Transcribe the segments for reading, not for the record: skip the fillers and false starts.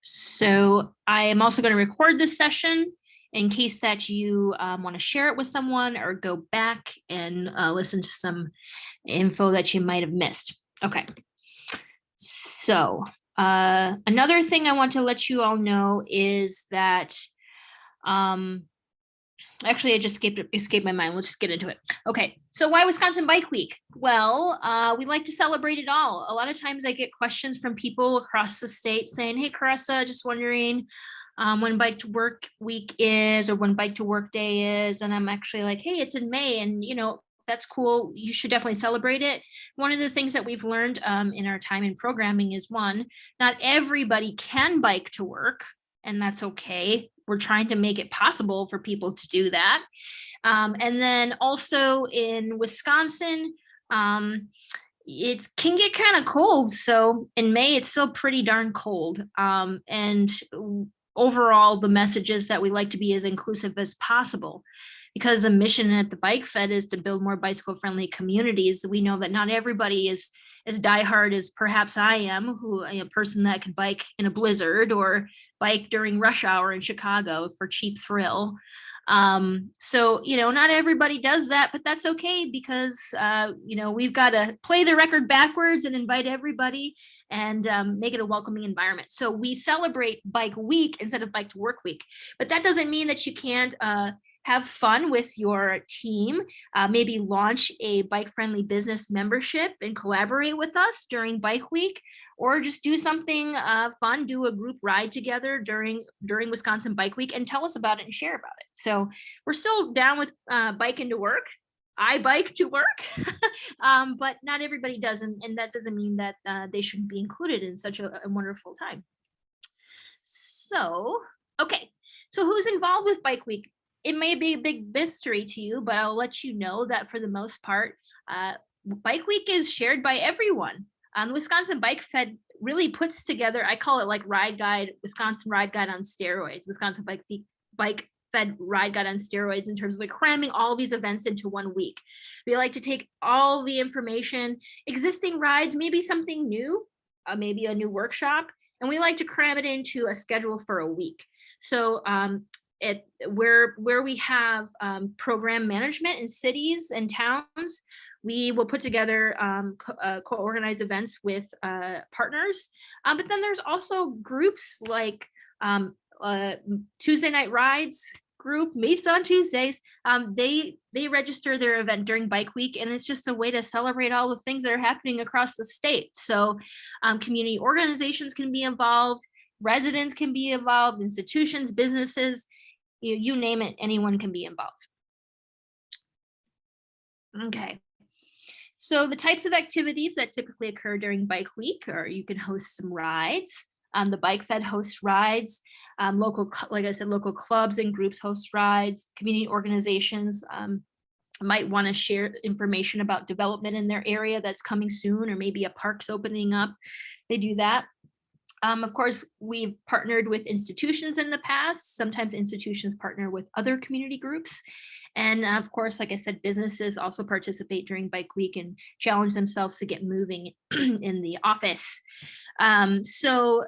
So I am also going to record this session in case that you want to share it with someone or go back and listen to some info that you might have missed. Okay. So another thing I want to let you all know is that actually, I just escaped my mind. Let's just get into it. Okay, so why Wisconsin Bike Week? Well, we like to celebrate it all. A lot of times I get questions from people across the state saying, hey, Caressa, just wondering when Bike to Work Week is or when Bike to Work Day is. And I'm actually like, hey, it's in May. And, you know, that's cool. You should definitely celebrate it. One of the things that we've learned in our time in programming is one, not everybody can bike to work, and that's okay. We're trying to make it possible for people to do that. And then also in Wisconsin, it can get kind of cold. So in May, it's still pretty darn cold. And overall, the message is that we like to be as inclusive as possible. Because the mission at the Bike Fed is to build more bicycle-friendly communities. We know that not everybody is as diehard as perhaps I am, a person that could bike in a blizzard or bike during rush hour in Chicago for cheap thrill. So, you know, not everybody does that, but that's okay because, you know, we've got to play the record backwards and invite everybody and make it a welcoming environment. So we celebrate Bike Week instead of Bike to Work Week, but that doesn't mean that you can't have fun with your team, maybe launch a bike-friendly business membership and collaborate with us during Bike Week, or just do something fun, do a group ride together during Wisconsin Bike Week and tell us about it and share about it. So we're still down with biking to work. I bike to work, but not everybody does, and that doesn't mean that they shouldn't be included in such a wonderful time. So, okay, so who's involved with Bike Week? It may be a big mystery to you, but I'll let you know that for the most part, Bike Week is shared by everyone. The Wisconsin Bike Fed really puts together, I call it like Ride Guide, Wisconsin Ride Guide on steroids, Wisconsin Bike Fed Ride Guide on steroids in terms of like cramming all these events into 1 week. We like to take all the information, existing rides, maybe something new, maybe a new workshop, and we like to cram it into a schedule for a week. So where we have program management in cities and towns, we will put together co-organized events with partners. But then there's also groups like Tuesday Night Rides group meets on Tuesdays. They register their event during Bike Week, and it's just a way to celebrate all the things that are happening across the state. So community organizations can be involved, residents can be involved, institutions, businesses, you name it, anyone can be involved. Okay. So the types of activities that typically occur during Bike Week are you can host some rides. The Bike Fed hosts rides. Like I said, local clubs and groups host rides. Community organizations might want to share information about development in their area that's coming soon, or maybe a park's opening up. They do that. Of course, we've partnered with institutions in the past. Sometimes institutions partner with other community groups. And of course, like I said, businesses also participate during Bike Week and challenge themselves to get moving in the office. So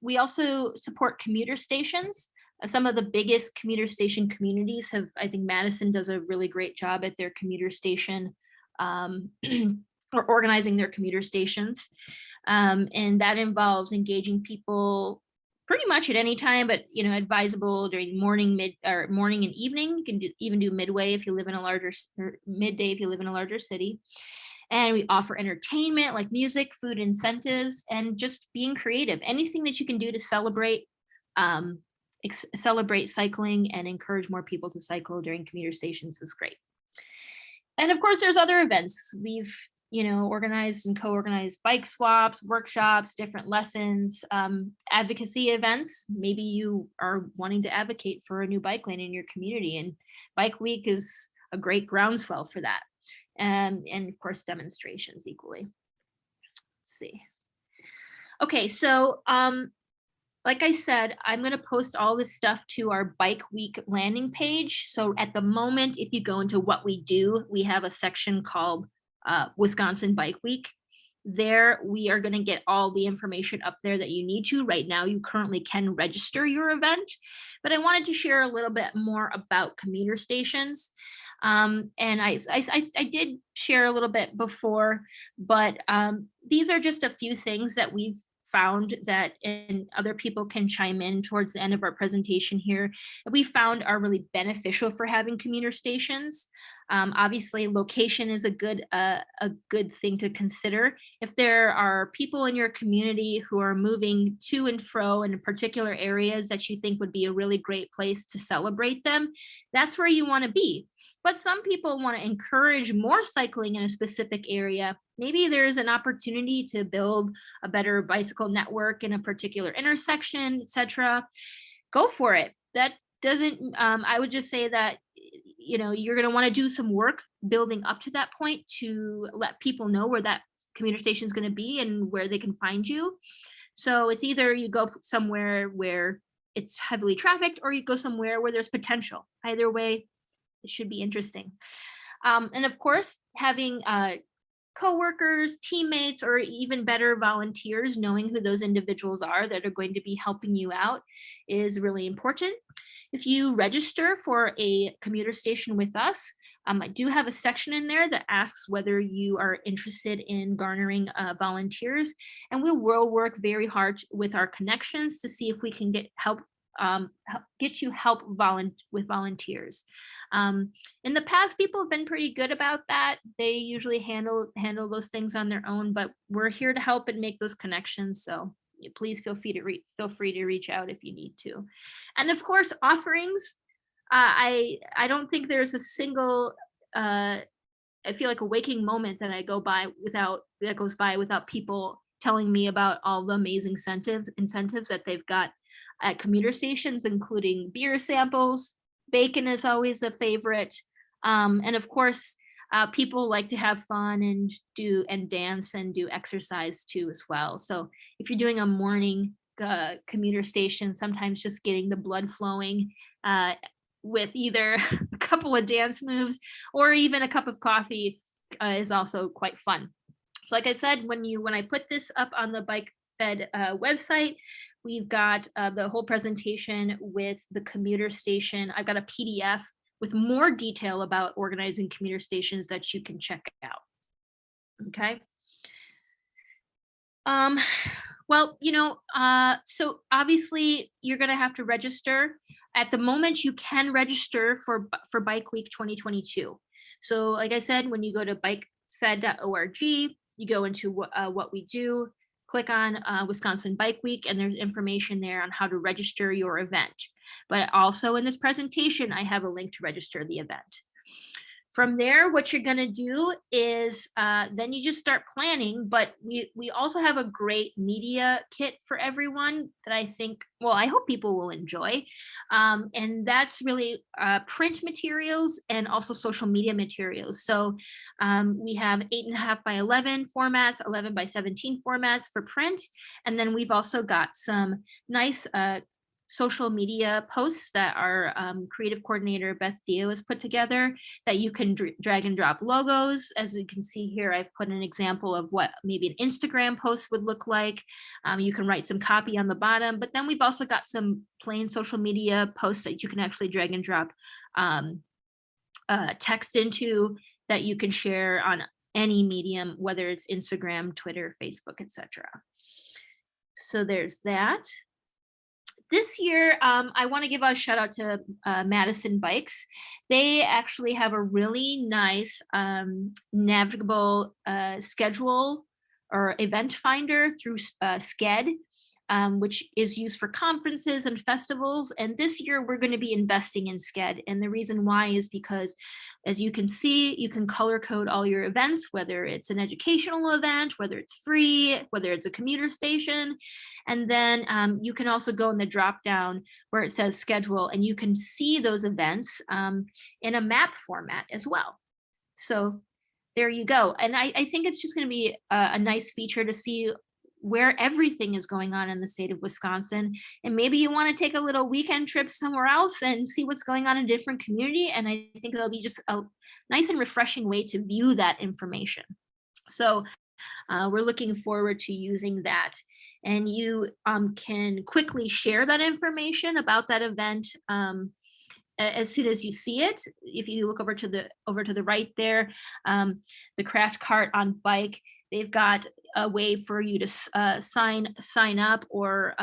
we also support commuter stations. Some of the biggest commuter station communities have, I think Madison does a really great job at their commuter station or organizing their commuter stations. And that involves engaging people pretty much at any time, but you know, advisable during morning and evening. You can even do midway if you live in a larger, or midday if you live in a larger city. And we offer entertainment like music, food, incentives, and just being creative. Anything that you can do to celebrate cycling and encourage more people to cycle during commuter stations is great. And of course, there's other events. We've organized and co-organized bike swaps, workshops, different lessons, advocacy events. Maybe you are wanting to advocate for a new bike lane in your community, and Bike Week is a great groundswell for that. And of course, demonstrations equally. Let's see. Okay, so like I said, I'm going to post all this stuff to our Bike Week landing page. So at the moment, if you go into what we do, we have a section called Wisconsin Bike Week. There, we are going to get all the information up there that you need to. Right now, you currently can register your event, but I wanted to share a little bit more about commuter stations. And I did share a little bit before, but these are just a few things that we've found that, and other people can chime in towards the end of our presentation here, that we found are really beneficial for having commuter stations. Obviously, location is a good thing to consider. If there are people in your community who are moving to and fro in particular areas that you think would be a really great place to celebrate them, that's where you want to be. But some people want to encourage more cycling in a specific area. Maybe there's an opportunity to build a better bicycle network in a particular intersection, etc. Go for it. That doesn't, I would just say that, you're going to want to do some work building up to that point to let people know where that commuter station is going to be and where they can find you. So it's either you go somewhere where it's heavily trafficked, or you go somewhere where there's potential. Either way, it should be interesting. And of course, having coworkers, teammates, or even better, volunteers, knowing who those individuals are that are going to be helping you out is really important. If you register for a commuter station with us, I do have a section in there that asks whether you are interested in garnering volunteers, and we will work very hard with our connections to see if we can get you help with volunteers. In the past, people have been pretty good about that. They usually handle those things on their own, but we're here to help and make those connections. So please feel free to reach out if you need to. And of course, offerings. I don't think there's a single I feel like a waking moment that goes by without people telling me about all the amazing incentives that they've got at commuter stations, including beer samples. Bacon is always a favorite. And of course, people like to have fun and dance and do exercise too as well. So if you're doing a morning commuter station, sometimes just getting the blood flowing with either a couple of dance moves or even a cup of coffee is also quite fun. So like I said, when I put this up on the Bike Fed website, we've got the whole presentation with the commuter station. I've got a PDF with more detail about organizing commuter stations that you can check out. Okay. Well, so obviously you're going to have to register. At the moment, you can register for Bike Week 2022. So like I said, when you go to bikefed.org, you go into what we do, click on Wisconsin Bike Week, and there's information there on how to register your event. But also in this presentation, I have a link to register the event. From there, what you're going to do is then you just start planning, but we also have a great media kit for everyone that I hope people will enjoy. And that's really print materials and also social media materials. So we have 8.5 by 11 formats, 11 by 17 formats for print. And then we've also got some nice social media posts that our creative coordinator Beth Dio has put together that you can drag and drop logos. As you can see here, I've put an example of what maybe an Instagram post would look like. You can write some copy on the bottom, but then we've also got some plain social media posts that you can actually drag and drop text into that you can share on any medium, whether it's Instagram, Twitter, Facebook, etc. So there's that. This year, I want to give a shout out to Madison Bikes. They actually have a really nice navigable schedule or event finder through Sked, which is used for conferences and festivals. And this year we're going to be investing in Sked. And the reason why is because, as you can see, you can color code all your events, whether it's an educational event, whether it's free, whether it's a commuter station. And then you can also go in the drop down where it says schedule, and you can see those events in a map format as well. So there you go. And I think it's just going to be a nice feature to see where everything is going on in the state of Wisconsin. And maybe you want to take a little weekend trip somewhere else and see what's going on in a different community. And I think it'll be just a nice and refreshing way to view that information. So We're looking forward to using that. And you can quickly share that information about that event as soon as you see it. If you look over to the right there, the craft cart on bike, they've got a way for you to sign up or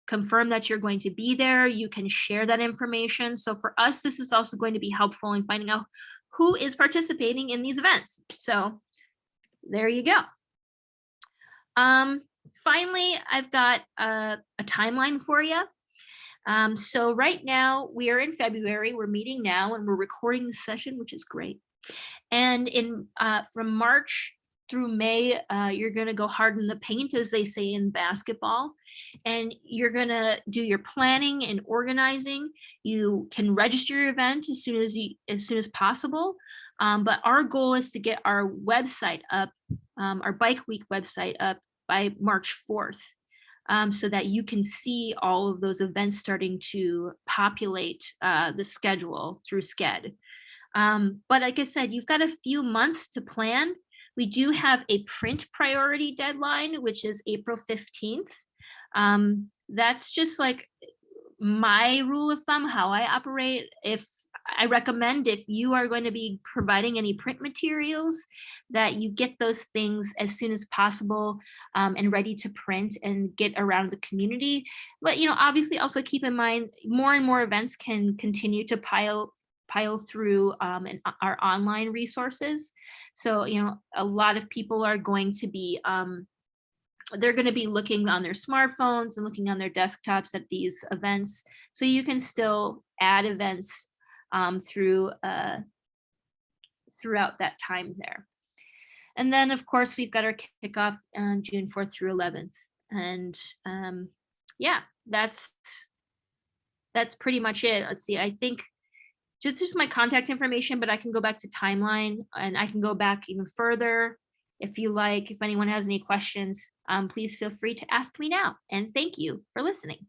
confirm that you're going to be there. You can share that information. So for us, this is also going to be helpful in finding out who is participating in these events. So there you go. Finally, I've got a timeline for you. So right now we are in February, we're meeting now and we're recording this session, which is great. And from March through May, you're going to go hard in the paint, as they say in basketball, and you're going to do your planning and organizing. You can register your event as soon as possible. But our goal is to get our website up, our Bike Week website up by March 4th. So that you can see all of those events starting to populate the schedule through Sched. But like I said, you've got a few months to plan. We do have a print priority deadline, which is April 15th. That's just like my rule of thumb, how I operate. I recommend if you are going to be providing any print materials, that you get those things as soon as possible and ready to print and get around the community. But, obviously also keep in mind, more and more events can continue to pile through our online resources. So, a lot of people are going to be, they're going to be looking on their smartphones and looking on their desktops at these events. So you can still add events throughout that time there. And then of course we've got our kickoff on June 4th through 11th. And yeah, that's pretty much it. Let's see, I think just my contact information, but I can go back to timeline and I can go back even further if you like. If anyone has any questions, please feel free to ask me now. And thank you for listening.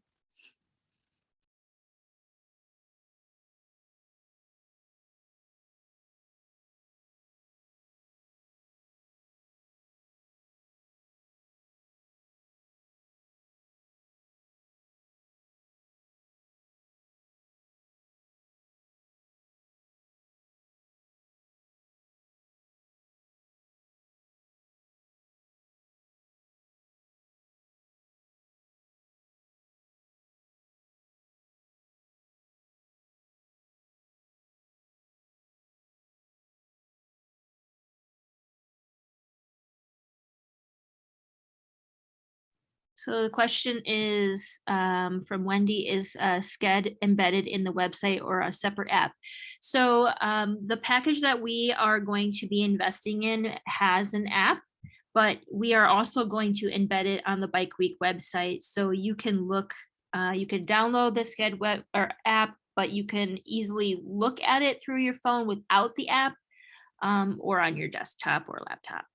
So the question is from Wendy, is Sched embedded in the website or a separate app? So the package that we are going to be investing in has an app, but we are also going to embed it on the Bike Week website. So you can you can download the Sched web or app, but you can easily look at it through your phone without the app or on your desktop or laptop.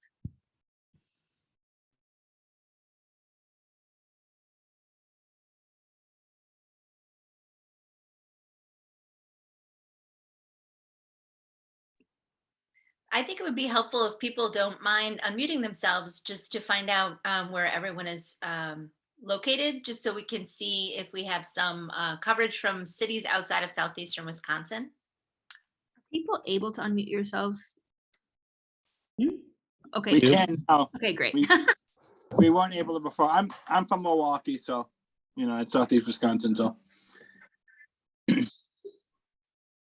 I think it would be helpful if people don't mind unmuting themselves just to find out where everyone is located, just so we can see if we have some coverage from cities outside of southeastern Wisconsin. Are people able to unmute yourselves? Okay. We can now. Okay, great. We weren't able to before. I'm from Milwaukee, so it's southeast Wisconsin. So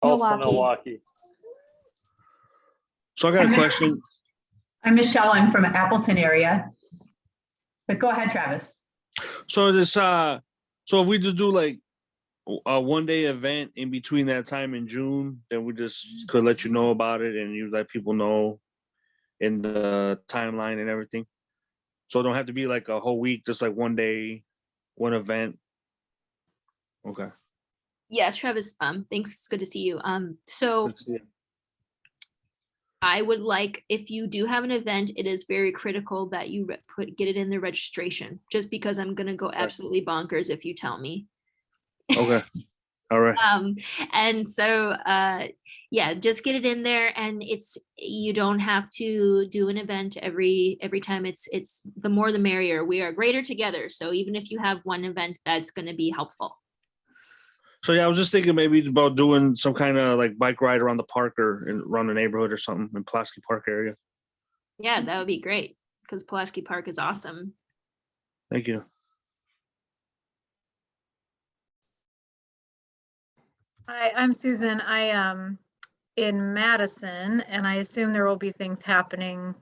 also Milwaukee. So I got a question. I'm Michelle. I'm from Appleton area. But go ahead, Travis. So this so if we just do like a one-day event in between that time in June, then we just could let you know about it and you let people know in the timeline and everything. So it don't have to be like a whole week, just like one day, one event. Okay. Yeah, Travis, thanks. It's good to see you. So I would like, if you do have an event, it is very critical that you get it in the registration, just because I'm going to go absolutely bonkers if you tell me. Okay. All right. And so yeah, just get it in there, and you don't have to do an event every time. It's the more the merrier. We are greater together. So even if you have one event, that's going to be helpful. So yeah, I was just thinking maybe about doing some kind of like bike ride around the park or around the neighborhood or something in Pulaski Park area. Yeah, that would be great because Pulaski Park is awesome. Thank you. Hi, I'm Susan. I am in Madison, and I assume there will be things happening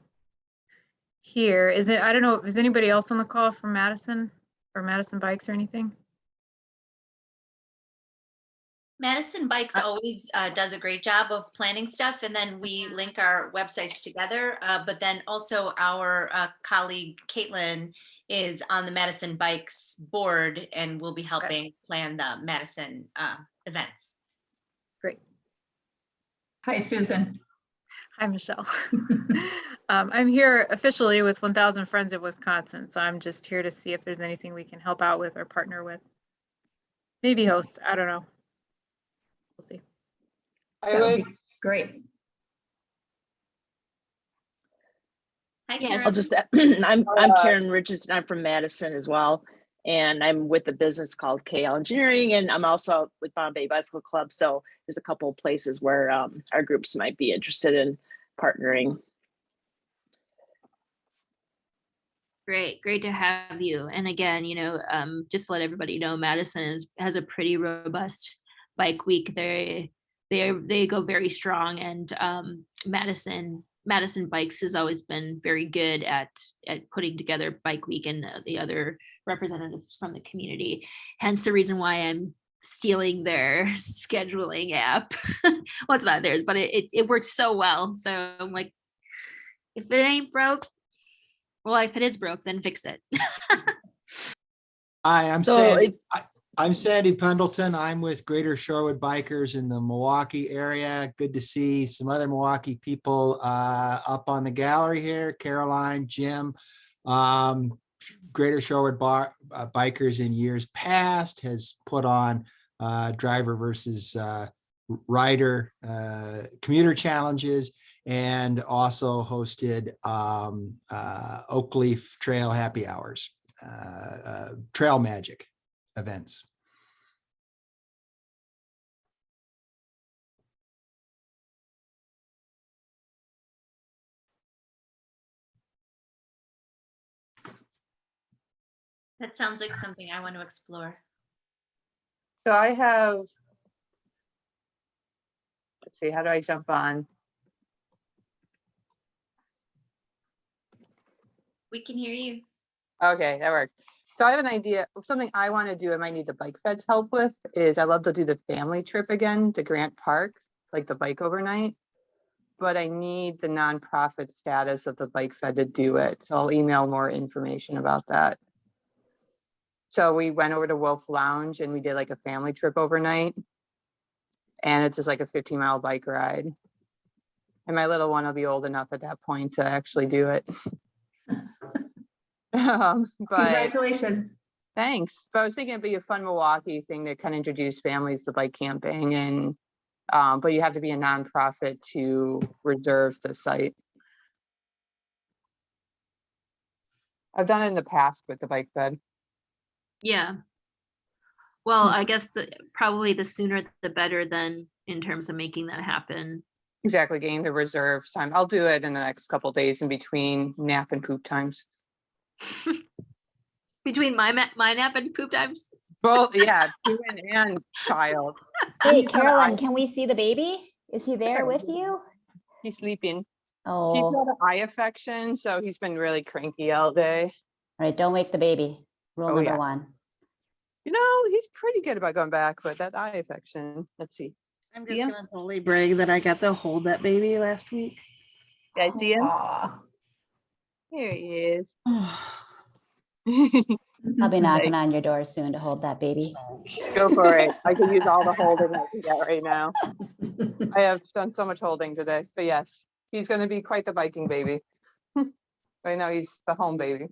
here. I don't know, is anybody else on the call from Madison or Madison Bikes or anything? Madison Bikes always does a great job of planning stuff, and then we link our websites together. But then also our colleague Caitlin is on the Madison Bikes board and will be helping plan the Madison events. Great. Hi, Susan. Hi, Michelle. I'm here officially with 1000 Friends of Wisconsin, so I'm just here to see if there's anything we can help out with or partner with. Maybe host, I don't know. We'll see. That would be great. Hi, Yes. Karen. I'll just, I'm Karen Richardson. I'm from Madison as well. And I'm with a business called KL Engineering, and I'm also with Bombay Bicycle Club. So there's a couple of places where our groups might be interested in partnering. Great to have you. And again, just to let everybody know, Madison has a pretty robust bike week. They go very strong, and Madison Bikes has always been very good at putting together bike week, and the other representatives from the community. Hence the reason why I'm stealing their scheduling app. Well, it's not theirs, but it works so well. So I'm like, if it ain't broke, well, if it is broke, then fix it. Hi, I'm So Sandy. I'm Sandy Pendleton. I'm with Greater Shorewood Bikers in the Milwaukee area. Good to see some other Milwaukee people up on the gallery here. Caroline, Jim. Greater Shorewood Bikers in years past has put on driver versus rider commuter challenges, and also hosted Oakleaf Trail Happy Hours, Trail Magic events. That sounds like something I want to explore. So I have, let's see, how do I jump on? We can hear you. Okay, that works. So I have an idea of something I want to do. I might need the bike feds help with is I love to do the family trip again to Grant Park, like the bike overnight. But I need the nonprofit status of the bike fed to do it. So I'll email more information about that. So we went over to Wolf Lounge and we did like a family trip overnight. And it's just like a 15-mile bike ride. And my little one will be old enough at that point to actually do it. But Congratulations. thanks. But I was thinking it'd be a fun Milwaukee thing to kind of introduce families to bike camping, and but you have to be a nonprofit to reserve the site. I've done it in the past with the bike fed. Yeah. Well, I guess probably the sooner the better then in terms of making that happen. Exactly, getting the reserves time. I'll do it in the next couple days in between nap and poop times. Between my nap and poop times. Well, yeah, human and child. Hey, He's got Carolyn, eye- can we see the baby? Is he there with you? He's sleeping. He's Oh, got an eye affection, so he's been really cranky all day. all right, don't wake the baby. Rule Oh, number yeah. one. You know, he's pretty good about going back, but that eye affection, let's see. I'm just Yeah. gonna totally brag that I got to hold that baby last week. You guys see him? Aw. Here he is. I'll be knocking on your door soon to hold that baby. Go for it. I could use all the holding I can get right now. I have done so much holding today, but yes, he's going to be quite the biking baby. Right now, he's the home baby.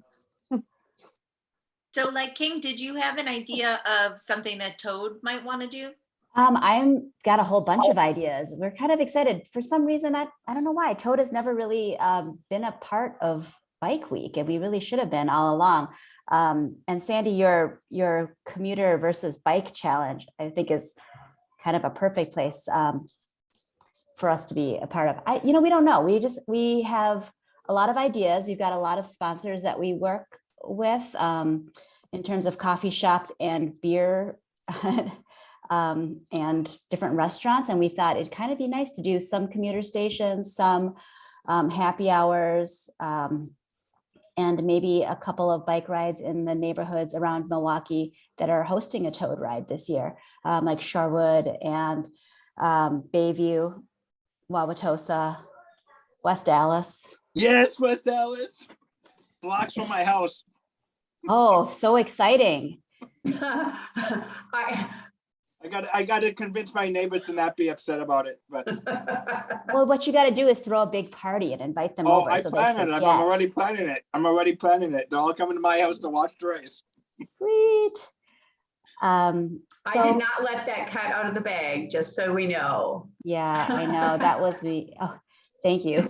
So like King, did you have an idea of something that Toad might want to do? I'm got a whole bunch of ideas. We're kind of excited. For some reason, I don't know why. Toad has never really been a part of Bike Week, and we really should have been all along. And Sandy, your commuter versus bike challenge, I think, is kind of a perfect place for us to be a part of. We don't know. We have a lot of ideas. We've got a lot of sponsors that we work with in terms of coffee shops and beer and different restaurants. And we thought it'd kind of be nice to do some commuter stations, some happy hours, and maybe a couple of bike rides in the neighborhoods around Milwaukee that are hosting a Toad ride this year, like Sherwood and Bayview, Wauwatosa, West Dallas. Yes, West Dallas. Blocks from my house. Oh, so exciting. I got to convince my neighbors to not be upset about it. But Well, what you got to do is throw a big party and invite them oh, over. I so plan they it. I'm forget. already planning it. They're all coming to my house to watch the race. Sweet. I So did not let that cat out of the bag, just so we know. yeah, I know that was me. Oh, thank you.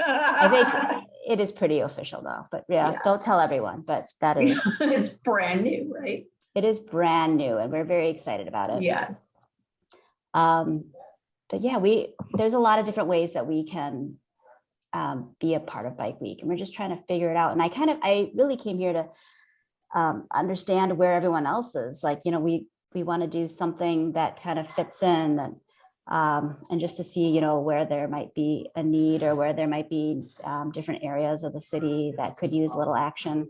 I think it is pretty official though, but yeah, don't tell everyone, but that is, It's brand new, right? it is brand new and we're very excited about it. Yes. But yeah, there's a lot of different ways that we can be a part of Bike Week, and we're just trying to figure it out. And I really came here to understand where everyone else is. Like, we want to do something that kind of fits in, and just to see, where there might be a need or where there might be different areas of the city that could use a little action.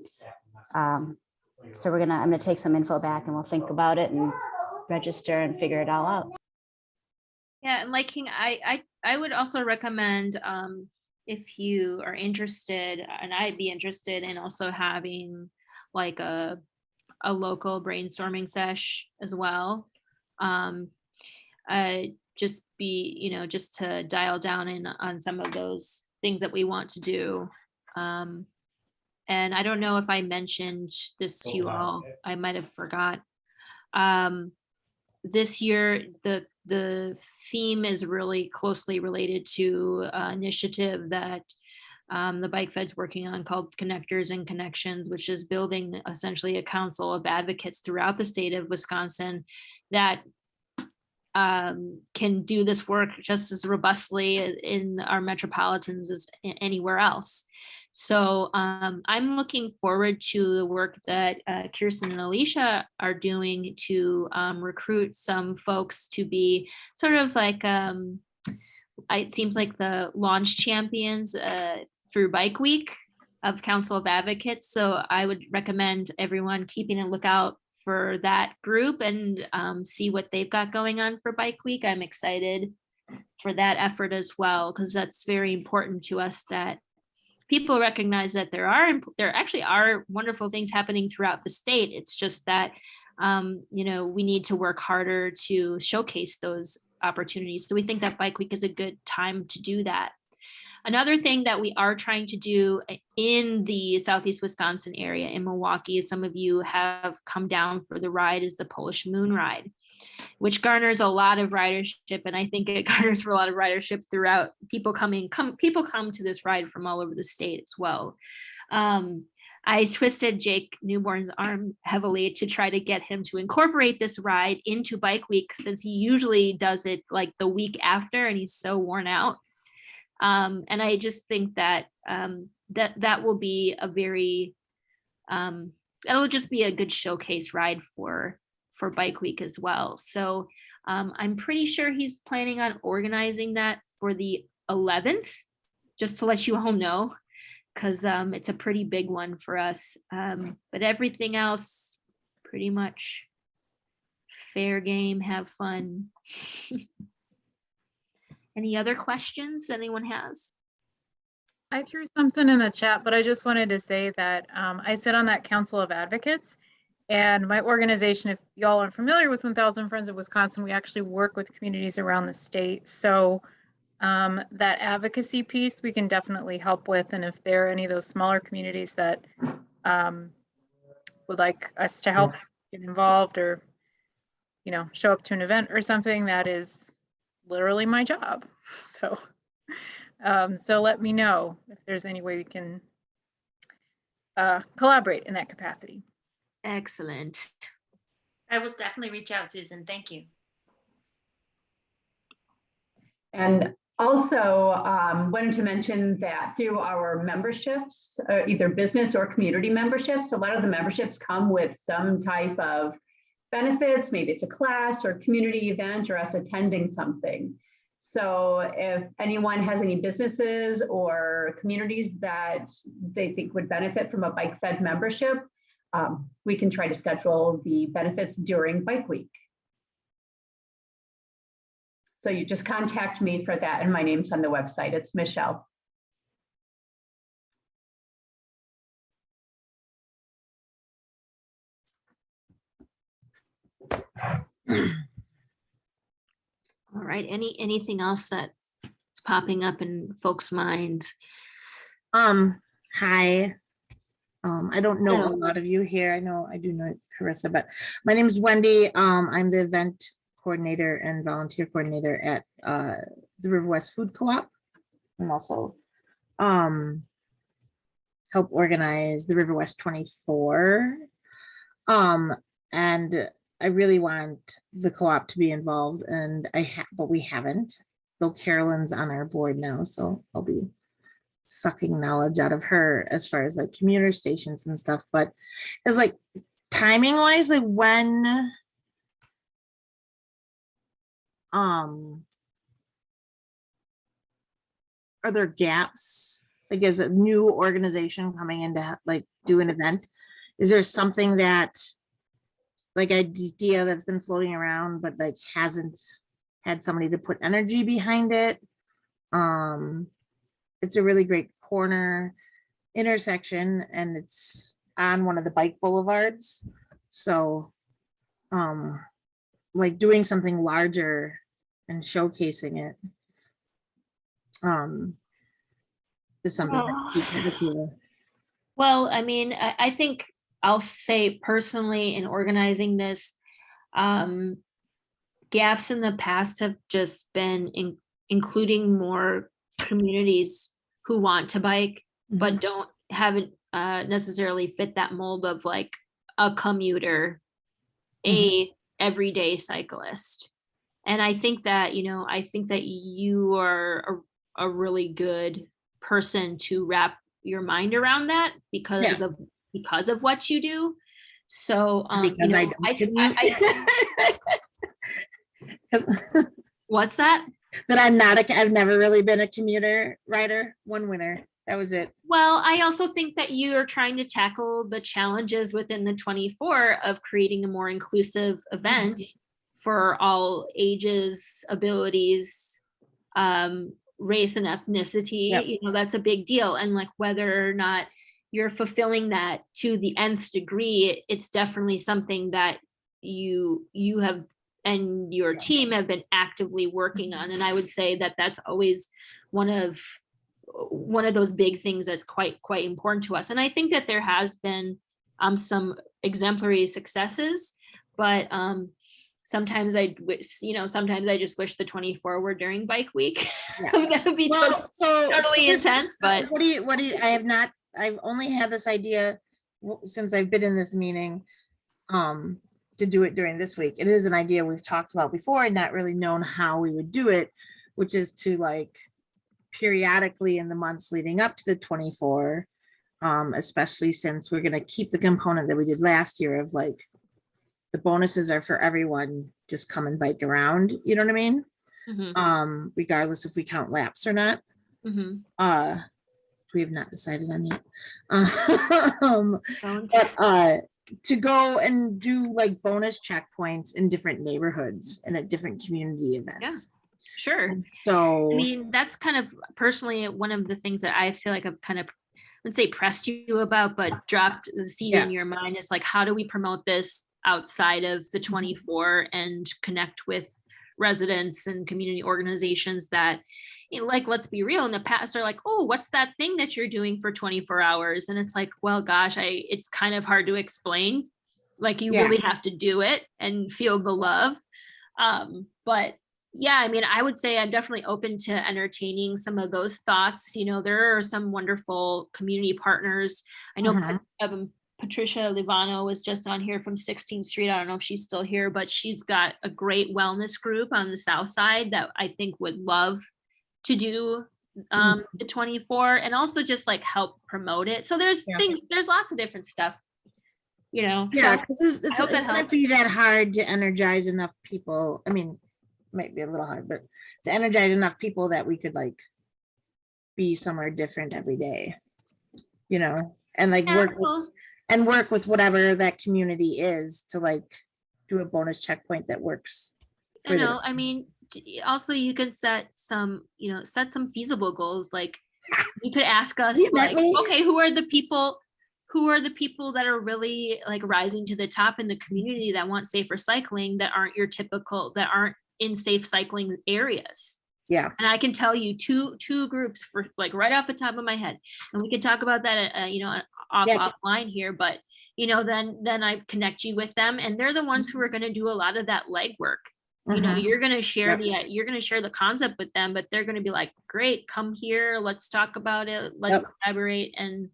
So I'm gonna take some info back and we'll think about it and register and figure it all out. Yeah, and like King, I would also recommend if you are interested, and I'd be interested in also having like a local brainstorming sesh as well. Just just to dial down in on some of those things that we want to do. And I don't know if I mentioned this to you all. I might have forgot. This year, the theme is really closely related to an initiative that the Bike Fed's working on called Connectors and Connections, which is building essentially a council of advocates throughout the state of Wisconsin that can do this work just as robustly in our metropolitans as anywhere else. So I'm looking forward to the work that Kirsten and Alicia are doing to recruit some folks to be sort of like, it seems like the launch champions through Bike Week of Council of Advocates. So I would recommend everyone keeping a lookout for that group and see what they've got going on for Bike Week. I'm excited for that effort as well, because that's very important to us, that people recognize that there actually are wonderful things happening throughout the state. It's just that, we need to work harder to showcase those opportunities. So we think that Bike Week is a good time to do that. Another thing that we are trying to do in the Southeast Wisconsin area in Milwaukee, as some of you have come down for the ride, is the Polish Moon Ride, which garners a lot of ridership. And I think it garners for a lot of ridership throughout. People come to this ride from all over the state as well. I twisted Jake Newborn's arm heavily to try to get him to incorporate this ride into Bike Week, since he usually does it like the week after and he's so worn out. And I just think that that will be a very, that'll just be a good showcase ride for Bike Week as well. So I'm pretty sure he's planning on organizing that for the 11th, just to let you all know, because it's a pretty big one for us. But everything else, pretty much fair game, have fun. Any other questions anyone has? I threw something in the chat, but I just wanted to say that I sit on that Council of Advocates, and my organization, if y'all are familiar with 1000 Friends of Wisconsin, we actually work with communities around the state. So that advocacy piece we can definitely help with. And if there are any of those smaller communities that would like us to help get involved or show up to an event or something, that is literally my job. So, so let me know if there's any way we can collaborate in that capacity. Excellent. I will definitely reach out, Susan. Thank you. And also wanted to mention that through our memberships, either business or community memberships, a lot of the memberships come with some type of benefits. Maybe it's a class or community event or us attending something. So if anyone has any businesses or communities that they think would benefit from a Bike Fed membership, we can try to schedule the benefits during Bike Week. So you just contact me for that, and my name's on the website. It's Michelle. All right. Anything else that's popping up in folks' minds? Hi. I don't know Hello. a lot of you here. I do know Carissa, but my name is Wendy. I'm the event coordinator and volunteer coordinator at the River West Food Co-op. I'm also help organize the River West 24. And I really want the co-op to be involved, and but we haven't. Though Carolyn's on our board now, so I'll be sucking knowledge out of her as far as like commuter stations and stuff. But it's like timing wise, like when are there gaps? Like as a new organization coming in to like do an event, is there something that like idea that's been floating around but like hasn't had somebody to put energy behind it? It's a really great corner intersection and it's on one of the bike boulevards. So like doing something larger and showcasing it is something that Well, I mean, I think I'll say personally in organizing this, gaps in the past have just been including more communities who want to bike, but haven't necessarily fit that mold of like a commuter, a everyday cyclist. And I think that, you are a really good person to wrap your mind around that because of what you do. So because what's that? That I've never really been a commuter rider. One winter, that was it. Well, I also think that you are trying to tackle the challenges within the 24 of creating a more inclusive event for all ages, abilities, race and ethnicity. That's a big deal. And like whether or not you're fulfilling that to the nth degree, it's definitely something that you have and your team have been actively working on. And I would say that that's always one of those big things that's quite important to us. And I think that there has been some exemplary successes, but sometimes I just wish the 24 were during Bike Week. That would be totally intense. But what do you? I've only had this idea since I've been in this meeting. To do it during this week. It is an idea we've talked about before and not really known how we would do it, which is to like periodically in the months leading up to the 24, especially since we're going to keep the component that we did last year of like the bonuses are for everyone, just come and bike around, you know what I mean? Regardless if we count laps or not. We have not decided on yet. But to go and do like bonus checkpoints in different neighborhoods and at different community events. Yeah, sure. So I mean, that's kind of personally one of the things that I feel like I've kind of, let's say, pressed you about, but dropped the seed in your mind. Is like, how do we promote this outside of the 24 and connect with residents and community organizations that, like, let's be real, in the past are like, oh, what's that thing that you're doing for 24 hours? And it's like, well, gosh, it's kind of hard to explain Like you Yeah. really have to do it and feel the love. But yeah, I mean, I would say I'm definitely open to entertaining some of those thoughts. You know, there are some wonderful community partners. I know Patricia Livano was just on here from 16th Street. I don't know if she's still here, but she's got a great wellness group on the south side that I think would love to do the 24 and also just like help promote it. So there's Yeah. things, there's lots of different stuff, you know. Yeah, So because I hope it that might helps. be that hard to energize enough people. I mean, might be a little hard, but to energize enough people that we could like be somewhere different every day, you know, and like Yeah, work with whatever that community is to like do a bonus checkpoint that works. I know. I mean, also you could set some, you know, set some feasible goals. Like you could ask us, You met like, me? okay, who are the people that are really like rising to the top in the community that want safe recycling that aren't your typical, that aren't in safe cycling areas? Yeah. And I can tell you two groups for like right off the top of my head, and we can talk about that, you know, offline here. But you know, then I connect you with them, and they're the ones who are going to do a lot of that legwork. You know, you're going to share the concept with them, but they're going to be like, great, come here, let's talk about it, let's collaborate, and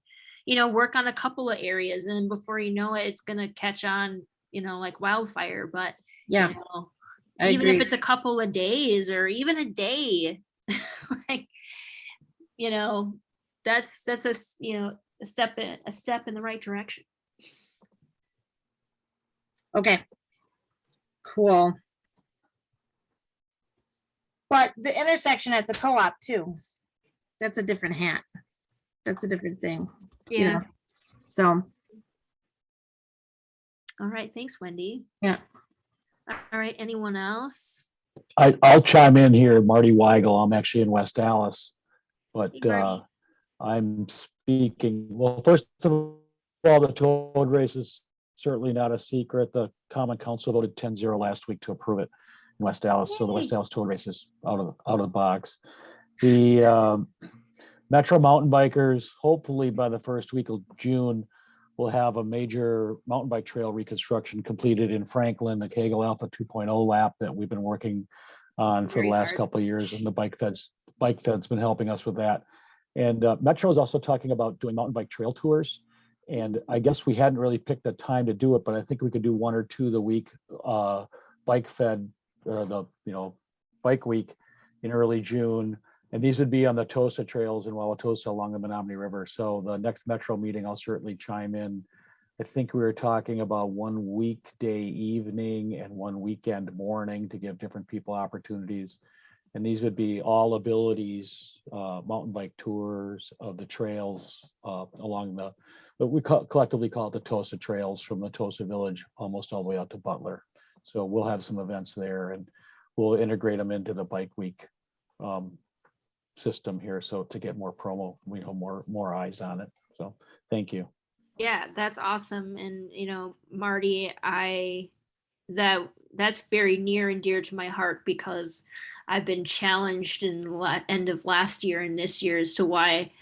you know, work on a couple of areas, and then before you know it, it's going to catch on, you know, like wildfire. But Yeah. you know, I even agree. if it's a couple of days or even a day, like, you know, that's a, you know, a step in the right direction. Okay. Cool. But the intersection at the co-op too, that's a different hat. That's a different thing. you Yeah. know. So, All right. Thanks, Wendy. yeah. All right. Anyone else? I'll chime in here, Marty Weigel. I'm actually in West Dallas, but Hey, Marty. I'm speaking. Well, first of all, the toad race is certainly not a secret. The Common Council voted 10-0 last week to approve it in West Dallas. So the West Dallas toad race is out of the box. The Metro mountain bikers, hopefully by the first week of June, will have a major mountain bike trail reconstruction completed in Franklin, the Kegel Alpha 2.0 lap that we've been working on for the last couple of years, and the bike fed's been helping us with that. And Metro is also talking about doing mountain bike trail tours. And I guess we hadn't really picked the time to do it, but I think we could do one or two the week bike fed or the bike week in early June. And these would be on the Tosa trails in Wauwatosa along the Menominee River. So the next Metro meeting, I'll certainly chime in. I think we were talking about one weekday evening and one weekend morning to give different people opportunities. And these would be all abilities, mountain bike tours of the trails along what we collectively call it the Tosa trails from the Tosa village almost all the way out to Butler. So we'll have some events there and we'll integrate them into the bike week system here, so to get more promo, we know more eyes on it. So thank you. Yeah, that's awesome. And you know, Marty, that's very near and dear to my heart because I've been challenged in the end of last year and this year as to why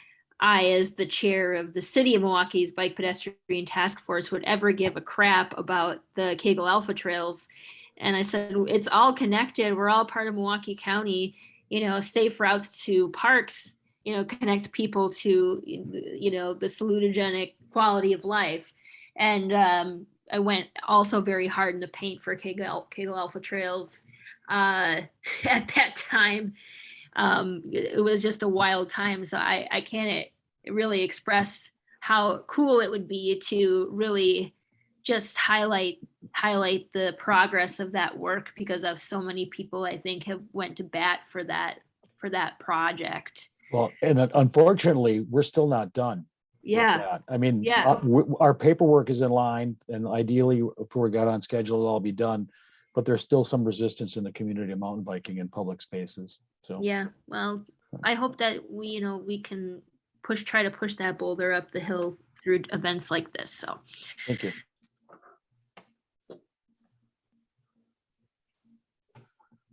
I, as the chair of the city of Milwaukee's Bike Pedestrian Task Force, would ever give a crap about the Kegel Alpha trails. And I said, it's all connected. We're all part of Milwaukee County. You know, safe routes to parks, you know, connect people to, you know, the salutogenic quality of life. And I went also very hard in the paint for Kegel Alpha trails at that time. It was just a wild time. So I can't really express how cool it would be to really just highlight the progress of that work because of so many people I think have went to bat for that project. Well, and unfortunately, we're still not done. Yeah. With that. I mean, yeah. Our paperwork is in line, and ideally, if we got on schedule, it'll all be done. But there's still some resistance in the community of mountain biking in public spaces. So yeah, well, I hope that we can try to push that boulder up the hill through events like this. So thank you.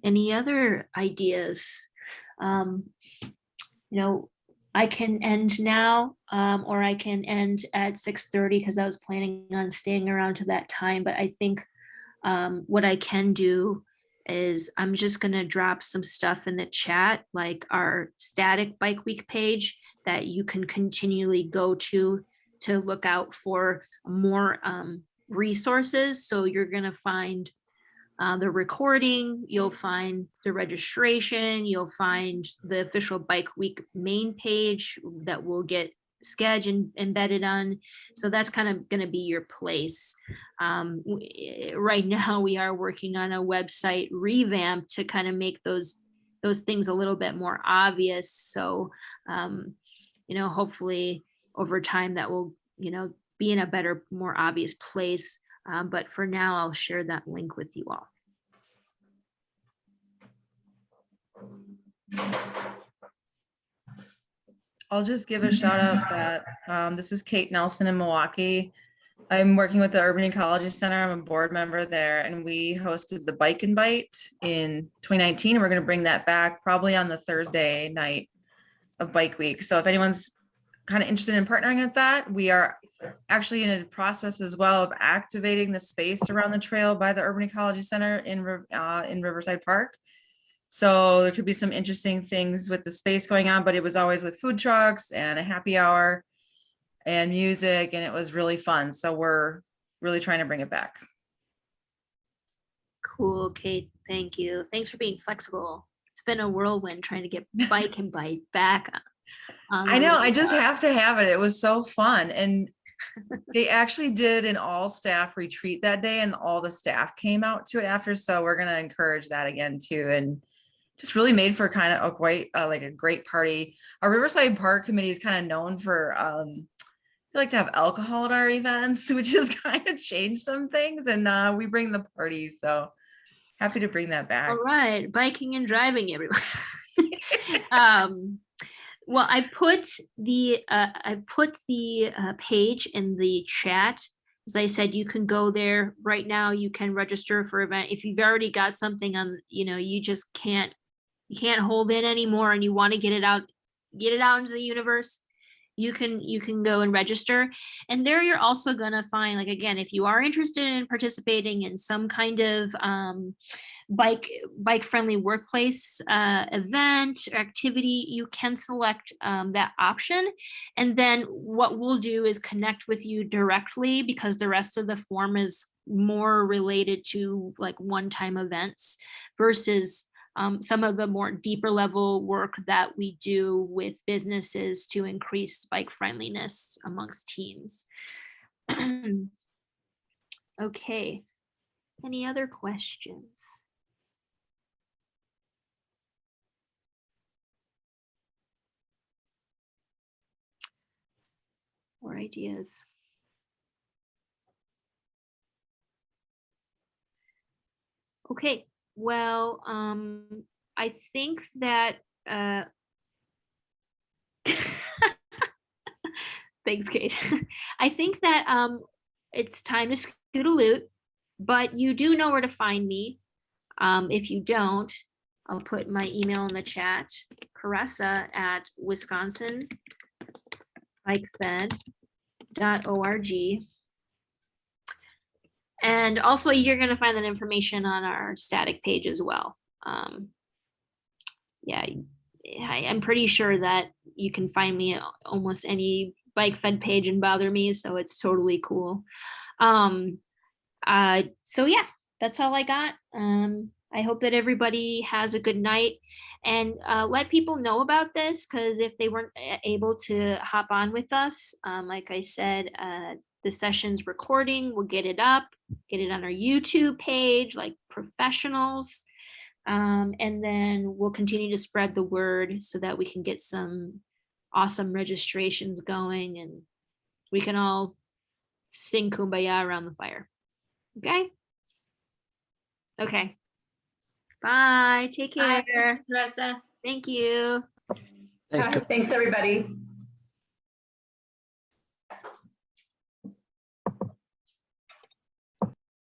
Any other ideas? I can end now, or I can end at 6:30 because I was planning on staying around to that time. But I think what I can do is I'm just gonna drop some stuff in the chat, like our static bike week page that you can continually go to look out for more resources. So you're gonna find the recording, you'll find the registration, you'll find the official bike week main page that will get sketch and embedded on. So that's kind of going to be your place. Right now we are working on a website revamp to kind of make those things a little bit more obvious. So, hopefully over time that will, be in a better, more obvious place. But for now, I'll share that link with you all. I'll just give a shout out that this is Kate Nelson in Milwaukee. I'm working with the Urban Ecology Center. I'm a board member there, and we hosted the Bike and Bite in 2019. And we're going to bring that back probably on the Thursday night of Bike Week. So if anyone's kind of interested in partnering with that, we are actually in a process as well of activating the space around the trail by the Urban Ecology Center in Riverside Park. So there could be some interesting things with the space going on, but it was always with food trucks and a happy hour and music, and it was really fun. So we're really trying to bring it back. Cool, Kate. Thank you. Thanks for being flexible. It's been a whirlwind trying to get Bike and Bite back. I know, I just have to have it. It was so fun. And they actually did an all staff retreat that day, and all the staff came out to it after. So we're going to encourage that again too. And just really made for kind of a great party. Our Riverside Park Committee is kind of known for, we like to have alcohol at our events, which has kind of changed some things, and we bring the party. So happy to bring that back. All right, biking and driving, everyone. Well, I put the page in the chat. As I said, you can go there right now. You can register for event. If you've already got something on, you just can't hold in anymore, and you want to get it out into the universe. You can go and register, and there you're also going to find, like, again, if you are interested in participating in some kind of bike friendly workplace event or activity, you can select that option. And then what we'll do is connect with you directly, because the rest of the form is more related to like one-time events versus some of the more deeper level work that we do with businesses to increase bike friendliness amongst teams. Okay, any other questions? Or ideas? Okay. Well, I think that thanks, Kate. I think that it's time to scoot-a-loot, but you do know where to find me. If you don't, I'll put my email in the chat, caressa@wisconsinbikefed.org. And also you're going to find that information on our static page as well. Yeah, I'm pretty sure that you can find me at almost any bike fed page and bother me. So it's totally cool. So yeah, that's all I got. I hope that everybody has a good night, and let people know about this, because if they weren't able to hop on with us, like I said, the session's recording, we'll get it up, get it on our YouTube page like professionals. And then we'll continue to spread the word so that we can get some awesome registrations going, and we can all sing Kumbaya around the fire. Okay? Okay. Bye. Take care. Bye, Caressa. Thank you. Thanks. Thanks, everybody.